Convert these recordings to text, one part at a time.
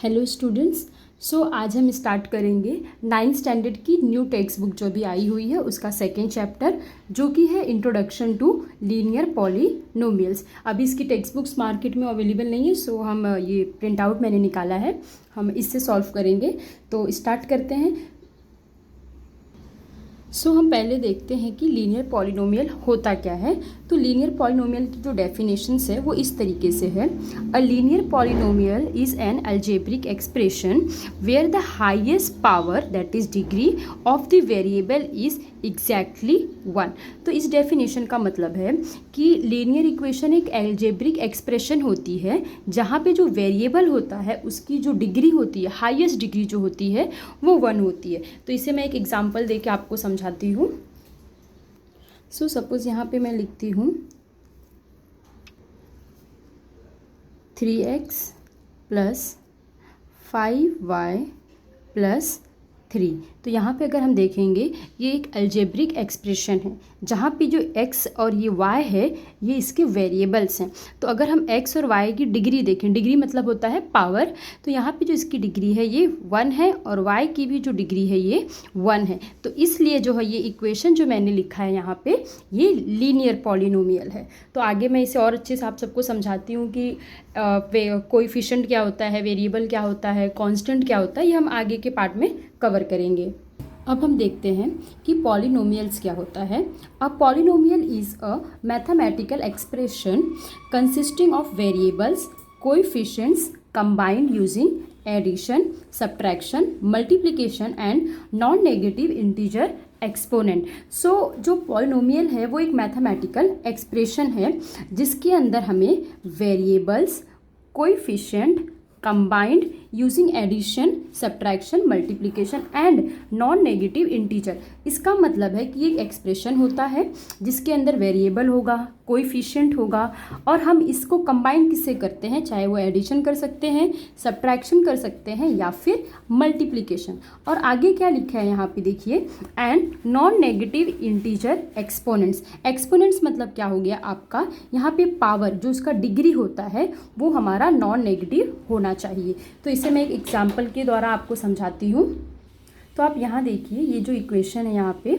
Hello students. आज हम start करेंगे 9th स्टैंडर्ड की न्यू टेक्स्ट बुक जो भी आई हुई है उसका सेकेंड चैप्टर जो कि है इंट्रोडक्शन टू लीनियर पॉलिनोमियल्स। अभी इसकी टेक्स्ट बुक्स मार्केट में अवेलेबल नहीं है, सो हम ये प्रिंट आउट मैंने निकाला है, हम इससे सॉल्व करेंगे। तो स्टार्ट करते हैं। हम पहले देखते हैं कि लीनियर पॉलिनोमियल होता क्या है। तो लीनियर पॉलिनोमियल की जो डेफिनेशंस है वो इस तरीके से है। A linear polynomial is an algebraic expression where the highest power that is degree of the variable is exactly 1। तो इस डेफिनेशन का मतलब है कि लीनियर इक्वेशन एक अलजेब्रिक एक्सप्रेशन होती है जहाँ पे जो वेरिएबल होता है उसकी जो डिग्री होती है, हाईएस्ट डिग्री जो होती है वो 1 होती है। तो इसे मैं एक एग्जांपल देके आपको समझाती हूँ। सपोज यहाँ पे मैं लिखती हूँ 3x + 5y + 3। तो यहाँ पे अगर हम देखेंगे ये एक अलजेब्रिक एक्सप्रेशन है जहाँ पे जो x और ये y है ये इसके वेरिएबल्स हैं। तो अगर हम x और y की डिग्री देखें, डिग्री मतलब होता है पावर, तो यहाँ पे जो इसकी डिग्री है ये 1 है और y की भी जो डिग्री है ये 1 है। तो इसलिए जो है ये इक्वेशन जो मैंने लिखा है यहाँ पे ये लीनियर पॉलिनोमियल है। तो आगे मैं इसे और अच्छे से आप सबको समझाती हूँ कि कोएफिशिएंट क्या होता है, वेरिएबल क्या होता है, कांस्टेंट क्या होता है, ये हम आगे के पार्ट में कवर करेंगे। अब हम देखते हैं कि पॉलिनोमियल्स क्या होता है। A polynomial is a mathematical expression consisting of variables coefficients combined using addition, subtraction, multiplication and non negative integer exponent. जो पॉलिनोमियल है वो एक मैथमेटिकल एक्सप्रेशन है जिसके अंदर हमें variables, coefficient combined using addition, subtraction, multiplication and non negative integer. इसका मतलब है कि एक एक्सप्रेशन होता है जिसके अंदर वेरिएबल होगा, कोएफिशिएंट होगा और हम इसको कंबाइन किससे करते हैं, चाहे वो एडिशन कर सकते हैं, सब्ट्रैक्शन कर सकते हैं या फिर मल्टीप्लिकेशन। और आगे क्या लिखा है यहाँ पे देखिए, and non negative integer exponents. Exponents मतलब क्या हो गया आपका, यहाँ पे पावर जो उसका डिग्री होता है वो हमारा नॉन नेगेटिव होना चाहिए। तो इसे मैं एक एग्जाम्पल के द्वारा आपको समझाती हूँ। तो आप यहाँ देखिए ये जो इक्वेशन है यहाँ पे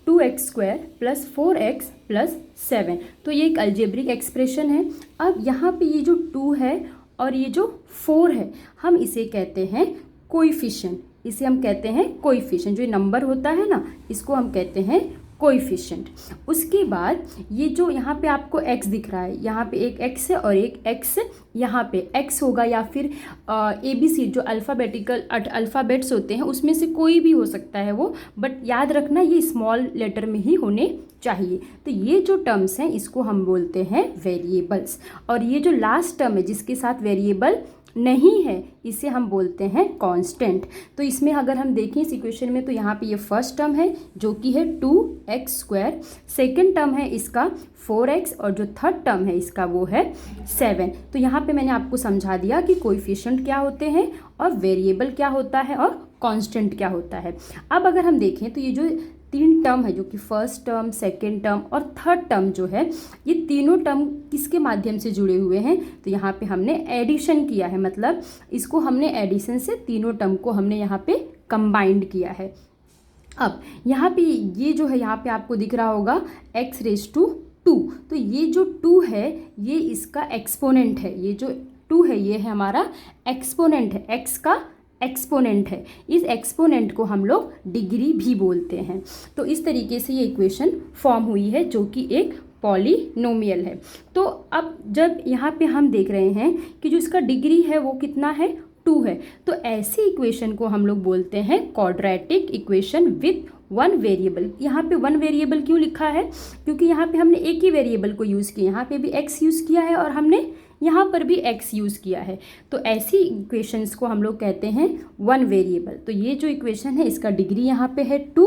2x² + 4x + 7। तो ये एक अलजेब्रिक एक्सप्रेशन है। अब यहाँ पे ये जो 2 है और ये जो 4 है हम इसे कहते हैं कोएफिशिएंट। इसे हम कहते हैं कोएफिशिएंट। जो ये नंबर होता है ना इसको हम कहते हैं कोएफिशिएंट। उसके बाद ये जो यहाँ पे आपको x दिख रहा है, यहाँ पे एक x है और एक x यहाँ पे x होगा या फिर ABC जो अल्फ़ाबेट्स होते हैं उसमें से कोई भी हो सकता है वो, बट याद रखना ये स्मॉल लेटर में ही होने चाहिए। तो ये जो टर्म्स हैं इसको हम बोलते हैं वेरिएबल्स। और ये जो लास्ट टर्म है जिसके साथ वेरिएबल नहीं है इसे हम बोलते हैं कांस्टेंट। तो इसमें अगर हम देखें इस इक्वेशन में तो यहाँ पे ये फर्स्ट टर्म है जो कि है 2x², सेकेंड टर्म है इसका 4x और जो थर्ड टर्म है इसका वो है 7। तो यहाँ पे मैंने आपको समझा दिया कि कोएफिशिएंट क्या होते हैं और वेरिएबल क्या होता है और कांस्टेंट क्या होता है। अब अगर हम देखें तो ये जो 3 टर्म है जो कि फर्स्ट टर्म, सेकेंड टर्म और थर्ड टर्म जो है ये तीनों टर्म किसके माध्यम से जुड़े हुए हैं, तो यहाँ पे हमने एडिशन किया है, मतलब इसको हमने एडिशन से तीनों टर्म को हमने यहाँ पे कंबाइंड किया है। अब यहाँ पे ये जो है यहाँ पे आपको दिख रहा होगा x⁻²। तो ये जो 2 है ये इसका एक्सपोनेंट है, ये जो 2 है ये है हमारा एक्सपोनेंट है, x का एक्सपोनेंट है। इस एक्सपोनेंट को हम लोग डिग्री भी बोलते हैं। तो इस तरीके से ये इक्वेशन फॉर्म हुई है जो कि एक पॉलिनोमियल है। तो अब जब यहाँ पे हम देख रहे हैं कि जो इसका डिग्री है वो कितना है, 2 है, तो ऐसी इक्वेशन को हम लोग बोलते हैं क्वाड्रेटिक इक्वेशन विथ 1 वेरिएबल। यहाँ पे 1 वेरिएबल क्यों लिखा है, क्योंकि यहाँ पे हमने एक ही वेरिएबल को यूज़ किया, यहाँ पे भी x यूज़ किया है और हमने यहाँ पर भी x यूज़ किया है। तो ऐसी इक्वेशंस को हम लोग कहते हैं 1 वेरिएबल। तो ये जो इक्वेशन है इसका डिग्री यहाँ पे है 2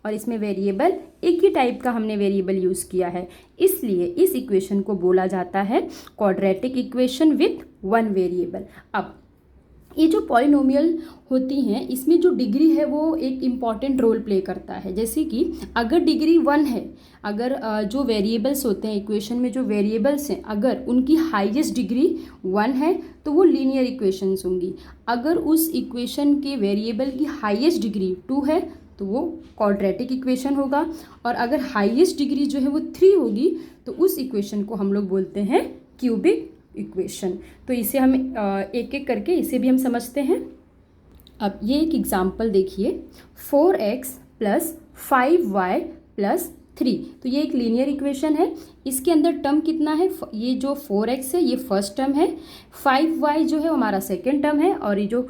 और इसमें वेरिएबल एक ही टाइप का हमने वेरिएबल यूज़ किया है, इसलिए इस इक्वेशन को बोला जाता है क्वाड्रेटिक इक्वेशन विथ 1 वेरिएबल। अब ये जो पॉलिनोमियल होती हैं इसमें जो डिग्री है वो एक इम्पॉर्टेंट रोल प्ले करता है। जैसे कि अगर डिग्री 1 है, अगर जो वेरिएबल्स होते हैं इक्वेशन में, जो वेरिएबल्स हैं अगर उनकी हाईएस्ट डिग्री 1 है तो वो लीनियर इक्वेशंस होंगी। अगर उस इक्वेशन के वेरिएबल की हाईएस्ट डिग्री 2 है तो वो क्वाड्रेटिक इक्वेशन होगा। और अगर हाईएस्ट डिग्री जो है वो 3 होगी तो उस इक्वेशन को हम लोग बोलते हैं क्यूबिक इक्वेशन। तो इसे हम एक एक करके इसे भी हम समझते हैं। अब ये एक एग्जाम्पल देखिए, 4x + 5y + 3। तो ये एक लीनियर इक्वेशन है। इसके अंदर टर्म कितना है, ये जो 4x है ये फर्स्ट टर्म है, 5y जो है हमारा सेकेंड टर्म है, और ये जो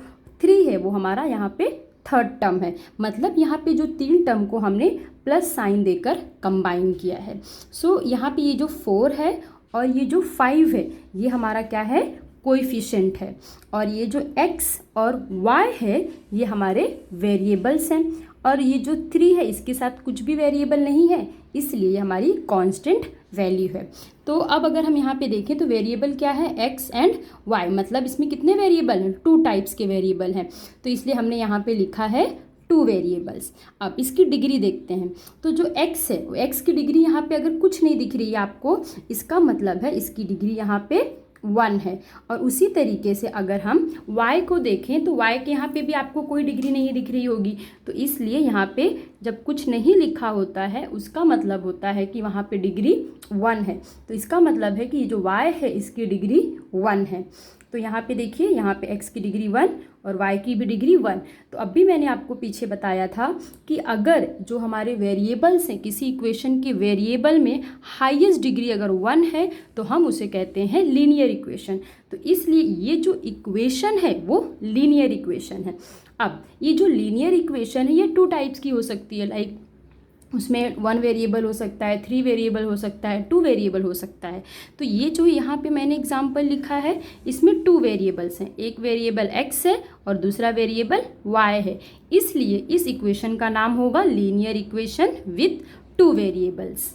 3 है वो हमारा यहाँ पे थर्ड टर्म है। मतलब यहाँ पे जो 3 टर्म को हमने प्लस साइन देकर कंबाइन किया है। सो यहाँ पे ये जो 4 है और ये जो 5 है ये हमारा क्या है, कोएफिशिएंट है, और ये जो x और y है ये हमारे वेरिएबल्स हैं, और ये जो 3 है इसके साथ कुछ भी वेरिएबल नहीं है, इसलिए ये हमारी कांस्टेंट वैल्यू है। तो अब अगर हम यहाँ पे देखें तो वेरिएबल क्या है, x एंड y, मतलब इसमें कितने वेरिएबल हैं, 2 टाइप्स के वेरिएबल हैं, तो इसलिए हमने यहाँ पे लिखा है 2 वेरिएबल्स। अब इसकी डिग्री देखते हैं। तो जो x है, x की डिग्री यहाँ पे अगर कुछ नहीं दिख रही है आपको, इसका मतलब है इसकी डिग्री यहाँ पे 1 है। और उसी तरीके से अगर हम y को देखें तो y के यहाँ पे भी आपको कोई डिग्री नहीं दिख रही होगी, तो इसलिए यहाँ पे जब कुछ नहीं लिखा होता है उसका मतलब होता है कि वहाँ पे डिग्री 1 है। तो इसका मतलब है कि ये जो y है इसकी डिग्री 1 है। तो यहाँ पे देखिए, यहाँ पे x की डिग्री 1 और y की भी डिग्री 1। तो अब भी मैंने आपको पीछे बताया था कि अगर जो हमारे वेरिएबल्स हैं, किसी इक्वेशन के वेरिएबल में हाईएस्ट डिग्री अगर 1 है तो हम उसे कहते हैं लीनियर इक्वेशन। तो इसलिए ये जो इक्वेशन है वो लीनियर इक्वेशन है। अब ये जो लीनियर इक्वेशन है ये 2 टाइप्स की हो सकती है, लाइक उसमें 1 वेरिएबल हो सकता है, 3 वेरिएबल हो सकता है, 2 वेरिएबल हो सकता है। तो ये जो यहाँ पे मैंने एग्जांपल लिखा है इसमें 2 वेरिएबल्स हैं, एक वेरिएबल x है और दूसरा वेरिएबल y है, इसलिए इस इक्वेशन का नाम होगा linear equation with 2 variables.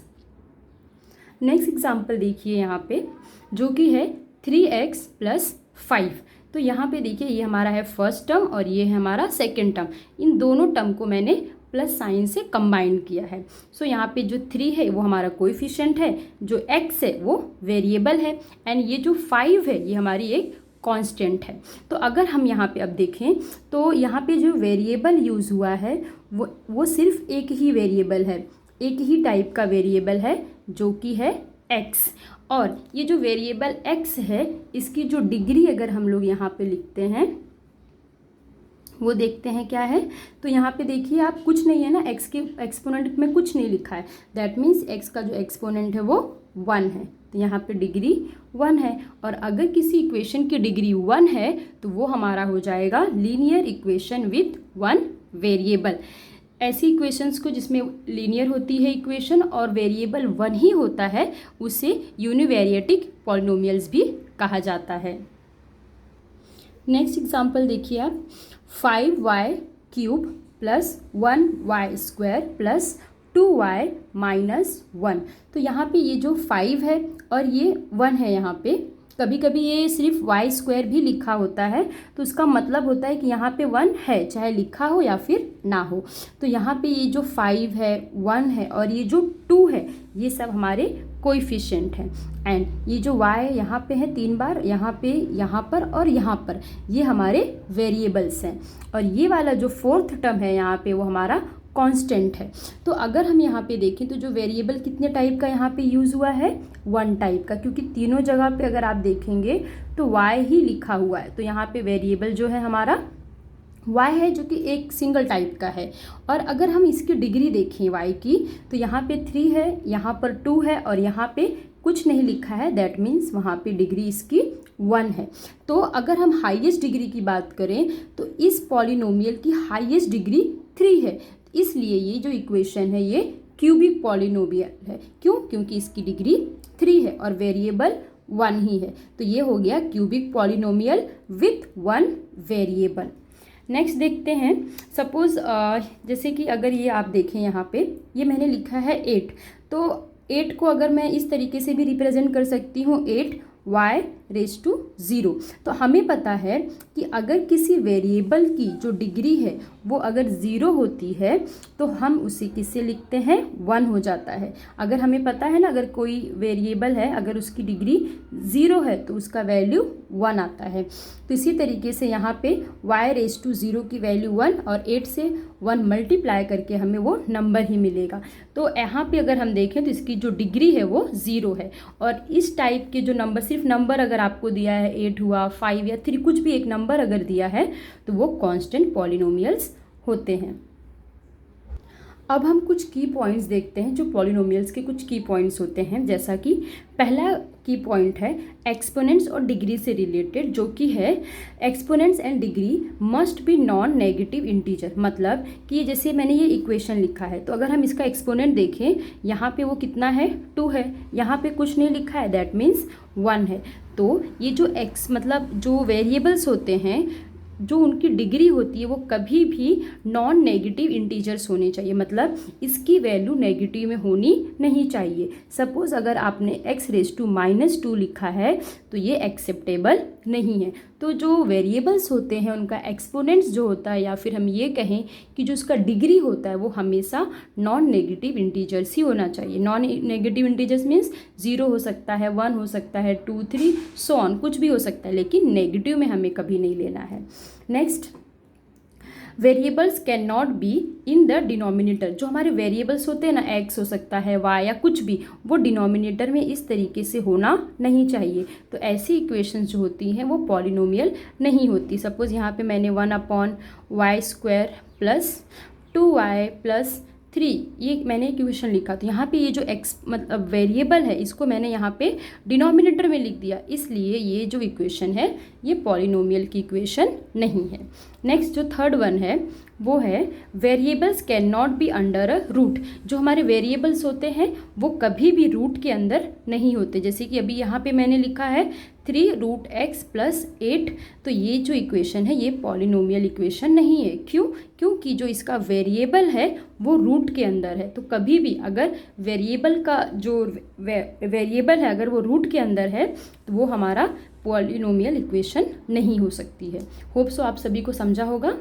Next example देखिए यहाँ पे, जो कि है 3x + 5। तो यहाँ पे देखिए ये हमारा है फर्स्ट टर्म और ये है हमारा सेकेंड टर्म, इन दोनों टर्म को मैंने प्लस साइन से कंबाइन किया है। सो यहाँ पे जो 3 है वो हमारा कोएफिशिएंट है, जो x है वो वेरिएबल है, एंड ये जो 5 है ये हमारी एक कांस्टेंट है। तो अगर हम यहाँ पे अब देखें तो यहाँ पे जो वेरिएबल यूज़ हुआ है वो सिर्फ एक ही वेरिएबल है, एक ही टाइप का वेरिएबल है जो कि है x। और ये जो वेरिएबल x है इसकी जो डिग्री अगर हम लोग यहाँ पे लिखते हैं वो देखते हैं क्या है। तो यहाँ पे देखिए आप, कुछ नहीं है ना, x के एक्सपोनेंट में कुछ नहीं लिखा है, दैट मीन्स x का जो एक्सपोनेंट है वो 1 है, तो यहाँ पे डिग्री 1 है। और अगर किसी इक्वेशन की डिग्री 1 है तो वो हमारा हो जाएगा लीनियर इक्वेशन विथ 1 वेरिएबल। ऐसी इक्वेशंस को जिसमें लीनियर होती है इक्वेशन और वेरिएबल 1 ही होता है उसे यूनिवेरिएटिक पॉलिनोमियल्स भी कहा जाता है। नेक्स्ट एग्जांपल देखिए आप, 5y³ + 1y² + 2y - 1। तो यहाँ पे ये जो 5 है और ये 1 है, यहाँ पे कभी कभी ये सिर्फ y² भी लिखा होता है, तो उसका मतलब होता है कि यहाँ पे 1 है, चाहे लिखा हो या फिर ना हो। तो यहाँ पे ये जो 5 है, 1 है और ये जो 2 है ये सब हमारे कोएफिशिएंट हैं, एंड ये जो y यहाँ पे है 3 बार, यहाँ पे, यहाँ पर और यहाँ पर, ये हमारे वेरिएबल्स हैं। और ये वाला जो 4th टर्म है यहाँ पे वो हमारा कांस्टेंट है। तो अगर हम यहाँ पे देखें तो जो वेरिएबल कितने टाइप का यहाँ पे यूज़ हुआ है, 1 टाइप का, क्योंकि तीनों जगह पे अगर आप देखेंगे तो y ही लिखा हुआ है। तो यहाँ पे वेरिएबल जो है हमारा y है, जो कि एक सिंगल टाइप का है। और अगर हम इसकी डिग्री देखें y की, तो यहाँ पे 3 है, यहाँ पर 2 है और यहाँ पे कुछ नहीं लिखा है, दैट मीन्स वहाँ पे डिग्री इसकी 1 है। तो अगर हम हाईएस्ट डिग्री की बात करें तो इस पॉलिनोमियल की हाईएस्ट डिग्री 3 है, इसलिए ये जो इक्वेशन है ये क्यूबिक पॉलिनोमियल है। क्यों? क्योंकि इसकी डिग्री 3 है और वेरिएबल 1 ही है। तो ये हो गया cubic polynomial with 1 variable. Next देखते हैं, सपोज़ जैसे कि अगर ये आप देखें यहाँ पे, ये मैंने लिखा है 8, तो 8 को अगर मैं इस तरीके से भी रिप्रेजेंट कर सकती हूँ, 8y रेज टू 0। तो हमें पता है कि अगर किसी वेरिएबल की जो डिग्री है वो अगर 0 होती है तो हम उसे किससे लिखते हैं, 1 हो जाता है। अगर हमें पता है ना, अगर कोई वेरिएबल है अगर उसकी डिग्री 0 है तो उसका वैल्यू 1 आता है। तो इसी तरीके से यहाँ पे y रेज टू 0 की वैल्यू 1 और 8 से 1 मल्टीप्लाई करके हमें वो नंबर ही मिलेगा। तो यहाँ पे अगर हम देखें तो इसकी जो डिग्री है वो 0 है। और इस टाइप के जो नंबर, सिर्फ नंबर अगर आपको दिया है 8 हुआ, 5 या 3, कुछ भी एक नंबर अगर दिया है तो वो कांस्टेंट पॉलिनोमियल्स होते हैं। अब हम कुछ की पॉइंट्स देखते हैं जो पॉलिनोमियल्स के कुछ की पॉइंट्स होते हैं। जैसा कि पहला की पॉइंट है एक्सपोनेंट्स और डिग्री से रिलेटेड, जो कि है exponents and degree must be non negative integer. मतलब कि जैसे मैंने ये इक्वेशन लिखा है तो अगर हम इसका एक्सपोनेंट देखें, यहाँ पे वो कितना है, 2 है, यहाँ पे कुछ नहीं लिखा है, दैट मीन्स 1 है। तो ये जो मतलब जो वेरिएबल्स होते हैं जो उनकी डिग्री होती है वो कभी भी नॉन नेगेटिव इंटीजर्स होने चाहिए, मतलब इसकी वैल्यू नेगेटिव में होनी नहीं चाहिए। सपोज अगर आपने x रेज टू -2 लिखा है तो ये एक्सेप्टेबल नहीं है। तो जो वेरिएबल्स होते हैं उनका एक्सपोनेंट्स जो होता है, या फिर हम ये कहें कि जो उसका डिग्री होता है वो हमेशा नॉन नेगेटिव इंटीजर्स ही होना चाहिए। नॉन नेगेटिव इंटीजर्स मीन्स 0 हो सकता है, 1 हो सकता है, 2, 3 सो ऑन, कुछ भी हो सकता है, लेकिन नेगेटिव में हमें कभी नहीं लेना है। Next, variables can not be in the denominator. जो हमारे वेरिएबल्स होते हैं ना, x हो सकता है, y या कुछ भी, वो डिनोमिनेटर में इस तरीके से होना नहीं चाहिए। तो ऐसी इक्वेशंस जो होती हैं वो पॉलिनोमियल नहीं होती। सपोज यहाँ पे मैंने 1/y² प्लस 2y प्लस 3 ये मैंने इक्वेशन लिखा, तो यहाँ पे ये जो x मतलब वेरिएबल है इसको मैंने यहाँ पे डिनोमिनेटर में लिख दिया, इसलिए ये जो इक्वेशन है ये पॉलिनोमियल की इक्वेशन नहीं है। नेक्स्ट जो थर्ड वन है वो है variables can not be under a root. जो हमारे वेरिएबल्स होते हैं वो कभी भी रूट के अंदर नहीं होते। जैसे कि अभी यहाँ पे मैंने लिखा है 3√x + 8, तो ये जो इक्वेशन है ये पॉलिनोमियल इक्वेशन नहीं है। क्यों? क्योंकि जो इसका वेरिएबल है वो रूट के अंदर है। तो कभी भी अगर वेरिएबल का जो वेरिएबल है अगर वो रूट के अंदर है तो वो हमारा पॉलिनोमियल इक्वेशन नहीं हो सकती है। होप सो आप सभी को समझा होगा।